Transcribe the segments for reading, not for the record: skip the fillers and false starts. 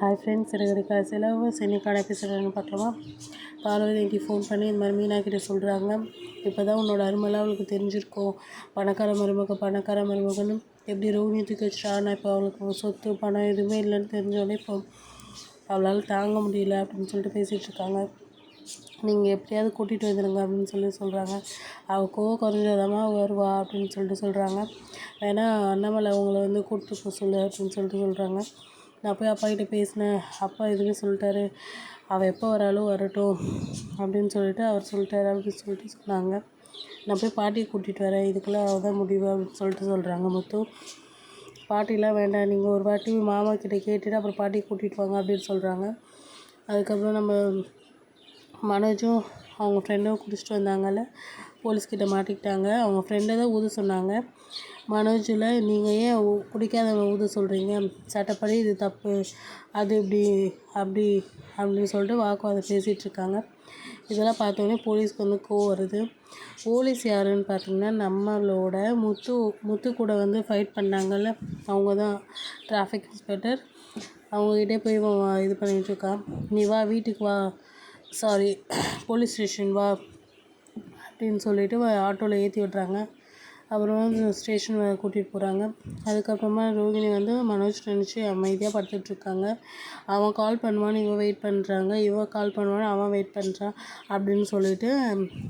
Hi friends, எனக்கு செலவு இன்னைக்கான எபிசோடு பார்க்கலாமா? காலையில் இன்னைக்கு ஃபோன் பண்ணி இந்த மாதிரி மீனா கிட்ட சொல்கிறாங்க, இப்போ தான் உன்னோட அருமைலாம் அவளுக்கு தெரிஞ்சிருக்கும். பணக்கார மருமகன்னு எப்படி ரோகிணி தூக்கி வச்சுட்டா. ஆனால் இப்போ அவளுக்கு சொத்து பணம் எதுவுமே இல்லைன்னு தெரிஞ்சோடனே இப்போ அவளால் தாங்க முடியல அப்படின்னு சொல்லிட்டு பேசிகிட்ருக்காங்க. நீங்கள் எப்படியாவது கூட்டிகிட்டு வந்துடுங்க அப்படின்னு சொல்கிறாங்க. அவள் கோவம் குறைஞ்சதாமா வருவா அப்படின்னு சொல்கிறாங்க. வேணா அண்ணாமலை அவங்கள வந்து கூப்பிட்டு போக சொல்லு அப்படின்னு சொல்கிறாங்க. நான் போய் அப்பா கிட்டே பேசினேன், அப்பா எதுவுமே சொல்லிட்டாரு, அவள் எப்போ வராலும் வரட்டும் அப்படின்னு அவர் சொல்லிட்டாரு அப்படின்னு சொன்னாங்க. நான் போய் பாட்டியை கூட்டிகிட்டு வரேன், இதுக்கெல்லாம் அவள் தான் முடிவு அப்படின்னு சொல்கிறாங்க. முத்து பாட்டிலாம் வேண்டாம், நீங்கள் ஒரு வாட்டி மாமா கிட்டே கேட்டுட்டு அப்புறம் பாட்டியை கூட்டிகிட்டு வாங்க அப்படின்னு சொல்கிறாங்க. அதுக்கப்புறம் நம்ம மனோஜும் அவங்க ஃப்ரெண்டும் குடிச்சிட்டு வந்தாங்கல்ல, போலீஸ்கிட்ட மாட்டிக்கிட்டாங்க. அவங்க ஃப்ரெண்டை தான் ஊத சொன்னாங்க. மனோஜில் நீங்கள் ஏன் குடிக்காதவங்க ஊத சொல்கிறீங்க, சட்டப்படி இது தப்பு, அது இப்படி அப்படி அப்படின்னு சொல்லிட்டு வாக்குவாதம் பேசிகிட்ருக்காங்க. இதெல்லாம் பார்த்தோன்னே போலீஸ்க்கு வந்து கோவம் வருது. போலீஸ் யாருன்னு பார்த்தீங்கன்னா நம்மளோட முத்து கூட வந்து ஃபைட் பண்ணாங்கல்ல, அவங்க தான் டிராஃபிக் இன்ஸ்பெக்டர். அவங்ககிட்டே போய் இது பண்ணிகிட்ருக்கான். நீ வா வீட்டுக்கு வா, சாரி போலீஸ் ஸ்டேஷன் வா அப்படின்னு சொல்லிவிட்டு ஆட்டோவில் ஏற்றி விட்றாங்க. அப்புறம் ஸ்டேஷன் கூட்டிகிட்டு போகிறாங்க. அதுக்கப்புறமா ரோகிணி வந்து மனோஜ் நினச்சி அமைதியாக படுத்துட்ருக்காங்க. அவன் கால் பண்ணுவான்னு இவன் வெயிட் பண்ணுறாங்க, இவன் கால் பண்ணுவான்னு அவன் வெயிட் பண்ணுறான் அப்படின்னு சொல்லிட்டு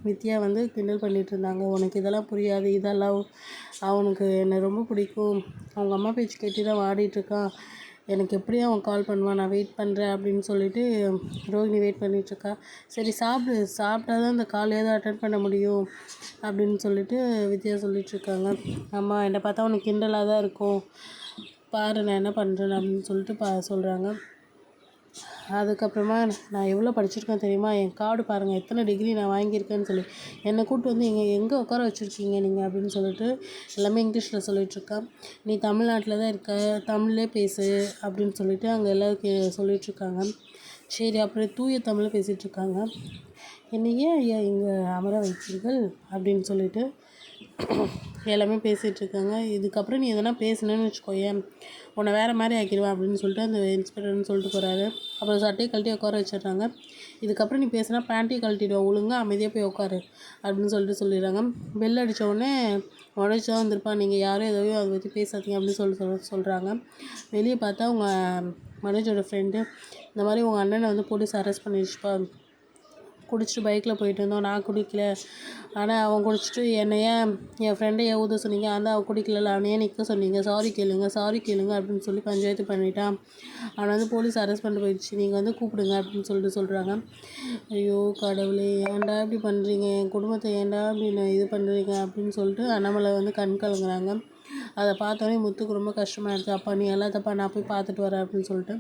வித்யா வந்து கிண்டல் பண்ணிகிட்டு இருந்தாங்க. உனக்கு இதெல்லாம் புரியாது, இதெல்லாம் அவனுக்கு என்னை ரொம்ப பிடிக்கும், அவங்க அம்மா பேச்சு கேட்டு தான் ஆடிட்டுருக்கான், எனக்கு எப்படியும் அவன் கால் பண்ணுவான், நான் வெயிட் பண்ணுறேன் அப்படின்னு சொல்லிட்டு ரோகிணி வெயிட் பண்ணிகிட்ருக்கா. சரி சாப்பிட்டா தான் இந்த காலையாவது அட்டன் பண்ண முடியும் அப்படின்னு சொல்லிட்டு வித்யா சொல்லிகிட்ருக்காங்க. அம்மா என்னை பார்த்தா உனக்கு கிண்டலாக தான் இருக்கும், பாரு நான் என்ன பண்ணுறேன் அப்படின்னு சொல்லிட்டு சொல்கிறாங்க. அதுக்கப்புறமா நான் எவ்வளோ படிச்சிருக்கேன் தெரியுமா, என் கார்டு பாருங்கள் எத்தனை டிகிரி நான் வாங்கியிருக்கேன்னு சொல்லி என்னை கூப்பிட்டு வந்து எங்கே உட்கார வச்சுருக்கீங்க நீங்கள் அப்படின்னு சொல்லிட்டு எல்லாமே இங்கிலீஷில் சொல்லிகிட்ருக்கேன். நீ தமிழ்நாட்டில் தான் இருக்க, தமிழ்லே பேசு அப்படின்னு சொல்லிட்டு அங்கே எல்லோரும் சொல்லிகிட்ருக்காங்க. சரி அப்புறம் தூய தமிழில் பேசிகிட்ருக்காங்க. என்னை ஏன் ஐயா இங்கே அமர வைத்தீர்கள் அப்படின்னு சொல்லிட்டு எல்லாமே பேசிகிட்ருக்காங்க. இதுக்கப்புறம் நீ எதனா பேசணுன்னு வச்சுக்கோயேன், உன்னை வேறு மாதிரி ஆக்கிடுவேன் அப்படின்னு சொல்லிட்டு அந்த இன்ஸ்பெக்டர்னு சொல்லிட்டு போகிறாரு. அப்புறம் சட்டையை கழட்டி உட்கார வச்சிடுறாங்க. இதுக்கப்புறம் நீ பேசுனா பேண்ட்டையும் கழட்டிடுவோம், ஒழுங்காக அமைதியாக போய் உட்காரு அப்படின்னு சொல்லிடுறாங்க. பெல் அடித்த உடனே உடச்சி தான் வந்திருப்பான், நீங்கள் யாரும் எதையோ அதை பற்றி பேசாதீங்க அப்படின்னு சொல்கிறாங்க. வெளியே பார்த்தா அவங்க மனோஜோட ஃப்ரெண்டு, இந்த மாதிரி உங்கள் அண்ணனை வந்து போலீஸ் அரெஸ்ட் பண்ணிடுச்சுப்பா, குடிச்சிட்டு பைக்கில் போயிட்டு இருந்தோம், நான் குடிக்கல, ஆனால் அவன் குடிச்சிட்டு என் ஃப்ரெண்டை ஏன் ஊத சொன்னீங்க, அந்த அவன் குடிக்கல, அவனையே நிற்க சொன்னீங்க, சாரி கேளுங்க அப்படின்னு சொல்லி பஞ்சாயத்து பண்ணிட்டான், அவனை வந்து போலீஸ் அரெஸ்ட் பண்ணிட்டு போயிடுச்சு, நீங்கள் வந்து கூப்பிடுங்க அப்படின்னு சொல்கிறாங்க. ஐயோ கடவுளே, ஏன்டா இப்படி பண்ணுறீங்க, என் குடும்பத்தை ஏன்டா இப்படி இது பண்ணுறீங்க அப்படின்னு சொல்லிட்டு அண்ணாமலை வந்து கண் கலங்குறாங்க. அதை பார்த்தோன்னே முத்துக்கு ரொம்ப கஷ்டமாக இருக்குது. அப்பா நீ எல்லாத்தப்பா நான் போய் பார்த்துட்டு வரேன் அப்படின்னு சொல்லிட்டு,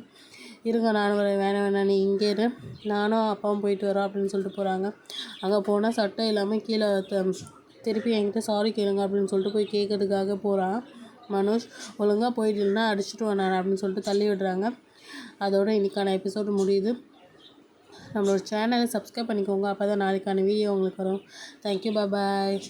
இருங்க நானும் வரேன், வேணாம் நீ இங்கே இரு, நானும் அப்பாவும் போயிட்டு வரோம் அப்படின்னு சொல்லிட்டு போகிறாங்க. அங்கே போனால் சட்டை இல்லாமல் கீழே திருப்பி என்கிட்ட சாரி கேளுங்க அப்படின்னு சொல்லிட்டு போய் கேட்கறதுக்காக போகிறான் மனோஜ். ஒழுங்காக போயிட்டு இல்லைன்னா அடிச்சுட்டு நான் அப்படின்னு சொல்லிட்டு தள்ளி விடுறாங்க. அதோட இன்றைக்கான எபிசோடு முடியுது. நம்மளோட சேனலை சப்ஸ்கிரைப் பண்ணிக்கோங்க, அப்போ தான் நாளைக்கான வீடியோ உங்களுக்கு வரும். தேங்க்யூ, பாய்.